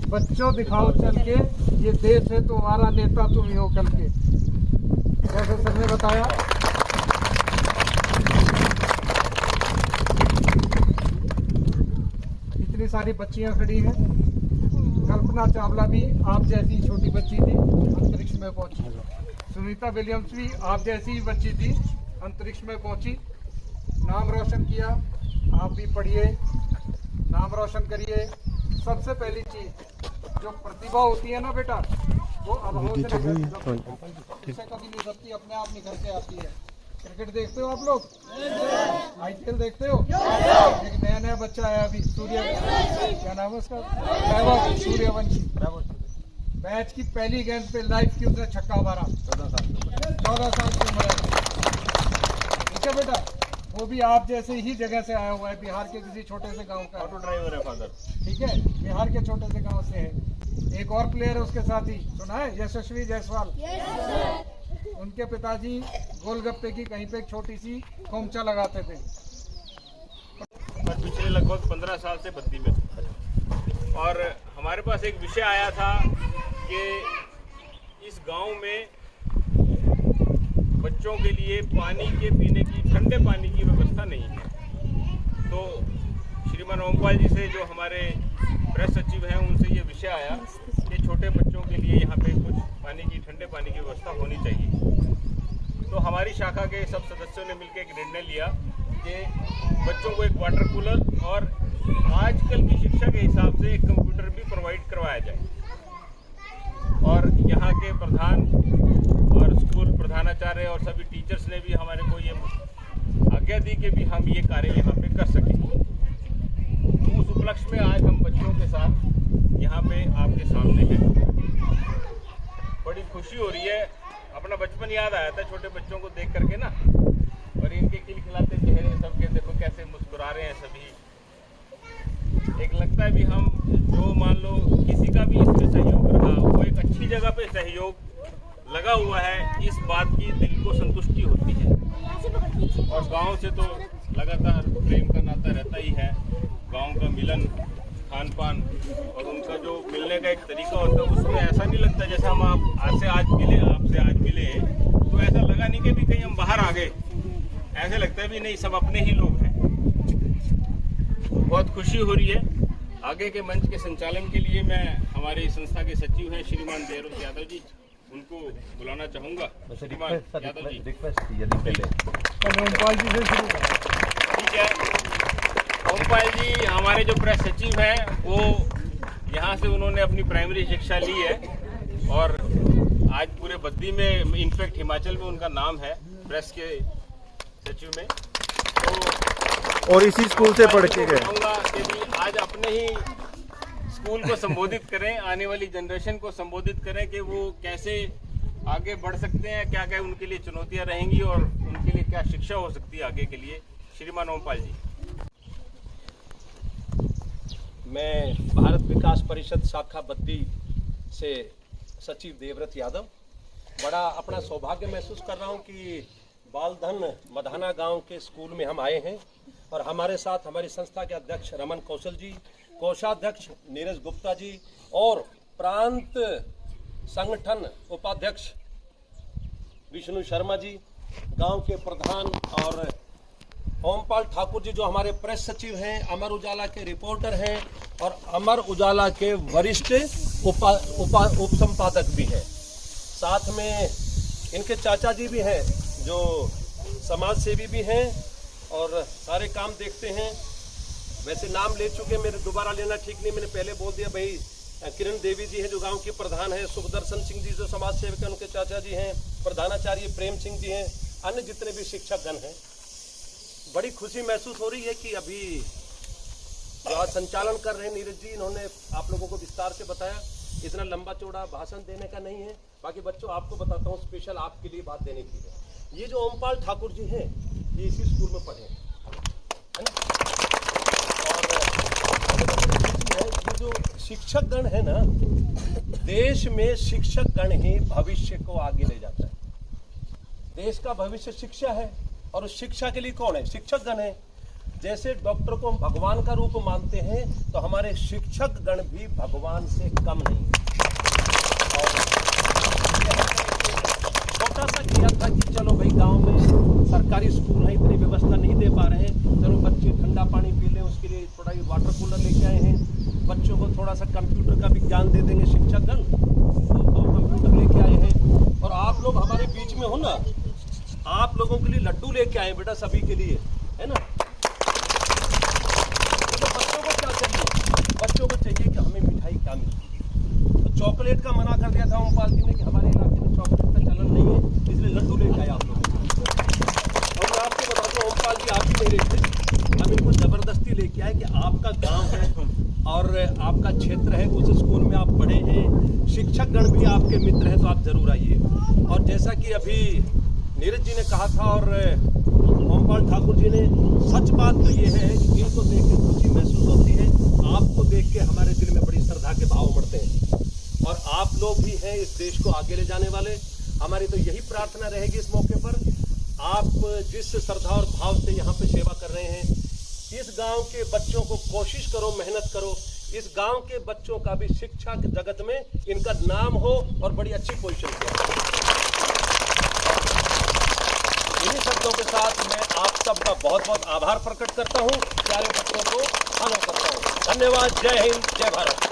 बच्चों दिखाओ चल के, ये देश है तुम्हारा, नेता तुम ही हो कल के। जैसे सर ने बताया, इतनी सारी बच्चियां खड़ी हैं। कल्पना चावला भी आप जैसी छोटी बच्ची थी, अंतरिक्ष में पहुंची। सुनीता विलियम्स भी आप जैसी ही बच्ची थी, अंतरिक्ष में पहुंची, नाम रोशन किया। आप भी पढ़िए, नाम रोशन करिए। सबसे पहली चीज जो प्रतिभा होती है ना बेटा, वो अभाव से कभी नहीं सकती, अपने आप निकल के आती है। क्रिकेट देखते हो आप लोग? IPL देखते हो? एक नया बच्चा आया अभी, क्या नाम है उसका? वैभव सूर्यवंशी। मैच की पहली गेंद पे लाइव की उसने छक्का मारा। 14 साल की उम्र है। ठीक है बेटा, वो भी आप जैसे ही जगह से आया हुआ है, बिहार के किसी छोटे से गांव का। ऑटो ड्राइवर है फादर। ठीक है, बिहार के छोटे से गांव से है। एक और प्लेयर है उसके साथ ही, सुना है? यशस्वी जायसवाल। उनके पिताजी गोलगप्पे की कहीं पे एक छोटी सी खोमचा लगाते थे। पिछले लगभग 15 साल से बद्दी में, और हमारे पास एक विषय आया था कि इस गांव में बच्चों के लिए पानी के पीने की, ठंडे पानी की व्यवस्था नहीं है। तो श्रीमान ओमपाल जी से, जो हमारे प्रेस सचिव हैं, उनसे ये विषय आया कि छोटे बच्चों के लिए यहाँ पे कुछ पानी की, ठंडे पानी की व्यवस्था होनी चाहिए। तो हमारी शाखा के सब सदस्यों ने मिलकर एक निर्णय लिया कि बच्चों को एक वाटर कूलर और आजकल की शिक्षा के हिसाब से एक कंप्यूटर भी प्रोवाइड करवाया जाए। और यहाँ के प्रधान और स्कूल प्रधानाचार्य और सभी टीचर्स ने भी हमारे को ये आज्ञा दी कि भी हम ये कार्य यहाँ पे कर सकें। तो उस उपलक्ष्य में आज हम बच्चों के साथ यहाँ पे आपके सामने हैं। बड़ी खुशी हो रही है। अपना बचपन याद आया था छोटे बच्चों को देख करके ना, और इनके खिलखिलाते चेहरे सबके, देखो कैसे मुस्कुरा रहे हैं सभी। एक लगता है भी हम, जो मान लो किसी का भी इसमें सहयोग रहा, वो एक अच्छी जगह पे सहयोग लगा हुआ है, इस बात की दिल को संतुष्टि होती है। और गांव से तो लगातार प्रेम का नाता रहता ही है। गांव का मिलन, खान पान और उनका जो मिलने का एक तरीका होता है, उसमें ऐसा नहीं लगता जैसे हम आपसे आज मिले तो ऐसा लगा नहीं कि भी कहीं हम बाहर आ गए। ऐसे लगता है भी नहीं, सब अपने ही लोग हैं। बहुत खुशी हो रही है। आगे के मंच के संचालन के लिए मैं हमारी संस्था के सचिव हैं श्रीमान देवव्रत यादव जी, उनको बुलाना चाहूँगा। श्रीमान यादव जी, ओमपाल जी से शुरू करें। ठीक है, ओमपाल जी हमारे जो प्रेस सचिव हैं, वो यहाँ से उन्होंने अपनी प्राइमरी शिक्षा ली है, और आज पूरे बद्दी में, इनफैक्ट हिमाचल में उनका नाम है प्रेस के सचिव में। तो और इसी स्कूल से पढ़ के गए। कहूँगा कि भी आज अपने ही स्कूल को संबोधित करें, आने वाली जनरेशन को संबोधित करें कि वो कैसे आगे बढ़ सकते हैं, क्या क्या उनके लिए चुनौतियां रहेंगी और उनके लिए क्या शिक्षा हो सकती है आगे के लिए। श्रीमान ओमपाल जी। मैं भारत विकास परिषद शाखा बद्दी से सचिव देवव्रत यादव बड़ा अपना सौभाग्य महसूस कर रहा हूं कि बालधन मधाना गांव के स्कूल में हम आए हैं, और हमारे साथ हमारी संस्था के अध्यक्ष रमन कौशल जी, कोषाध्यक्ष नीरज गुप्ता जी, और प्रांत संगठन उपाध्यक्ष विष्णु शर्मा जी, गांव के प्रधान और ओमपाल ठाकुर जी जो हमारे प्रेस सचिव हैं, अमर उजाला के रिपोर्टर हैं, और अमर उजाला के वरिष्ठ उप संपादक भी हैं। साथ में इनके चाचा जी भी हैं जो समाज सेवी भी हैं और सारे काम देखते हैं। वैसे नाम ले चुके, मेरे दोबारा लेना ठीक नहीं, मैंने पहले बोल दिया। भाई किरण देवी जी हैं जो गांव की प्रधान है, सुखदर्शन सिंह जी जो समाज सेवक हैं उनके चाचा जी हैं, प्रधानाचार्य प्रेम सिंह जी हैं, अन्य जितने भी शिक्षकगण हैं। बड़ी खुशी महसूस हो रही है कि अभी जो आज संचालन कर रहे हैं नीरज जी, इन्होंने आप लोगों को विस्तार से बताया। इतना लंबा चौड़ा भाषण देने का नहीं है। बाकी बच्चों आपको बताता हूँ, स्पेशल आपके लिए बात देने की है। ये जो ओमपाल ठाकुर जी हैं, ये इसी स्कूल में पढ़े है ना, और ये जो शिक्षक गण है ना, देश में शिक्षक गण ही भविष्य को आगे ले जाता है। देश का भविष्य शिक्षा है, और उस शिक्षा के लिए कौन है? शिक्षक गण है। जैसे डॉक्टर को हम भगवान का रूप मानते हैं, तो हमारे शिक्षक गण भी भगवान से कम नहीं है। और छोटा सा किया था कि चलो भाई गांव में सरकारी स्कूल है, इतनी व्यवस्था नहीं दे पा रहे हैं, चलो बच्चे ठंडा पानी पी लें, उसके लिए थोड़ा वाटर कूलर लेके आए हैं। बच्चों को थोड़ा सा कंप्यूटर का भी ज्ञान दे देंगे शिक्षकगण, तो कंप्यूटर लेके आए हैं। और आप लोग हमारे बीच में हो ना, आप लोगों के लिए लड्डू लेके आए बेटा, सभी के लिए, है ना। तो बच्चों को क्या चाहिए? बच्चों को चाहिए कि हमें मिठाई क्या मिलती है। तो चॉकलेट का मना कर दिया था ओमपाल जी ने कि हमारे इलाके में चॉकलेट का चलन नहीं है, इसलिए लड्डू लेके आए आप लोग। और मैं आपको बता दूं, ओमपाल जी आप ही मेरे थे, हम इनको जबरदस्ती लेके आए कि आपका गाँव है और आपका क्षेत्र है, उस स्कूल में आप पढ़े हैं, शिक्षक गण भी आपके मित्र हैं, तो आप जरूर आइए। और जैसा कि अभी नीरज जी ने कहा था और ओमपाल ठाकुर जी ने, सच बात तो ये है कि इनको देख के खुशी महसूस होती है, आपको देख के हमारे दिल में बड़ी श्रद्धा के भाव उमड़ते हैं। और आप लोग भी हैं इस देश को आगे ले जाने वाले। हमारी तो यही प्रार्थना रहेगी इस मौके पर, आप जिस श्रद्धा और भाव से यहाँ पे सेवा कर रहे हैं, इस गांव के बच्चों को कोशिश करो, मेहनत करो, इस गांव के बच्चों का भी शिक्षा के जगत में इनका नाम हो और बड़ी अच्छी पोजीशन पे। इन्हीं शब्दों के साथ मैं आप सबका बहुत बहुत आभार प्रकट करता हूँ, प्यारे बच्चों को फॉलो करता हूँ। धन्यवाद। जय हिंद, जय भारत।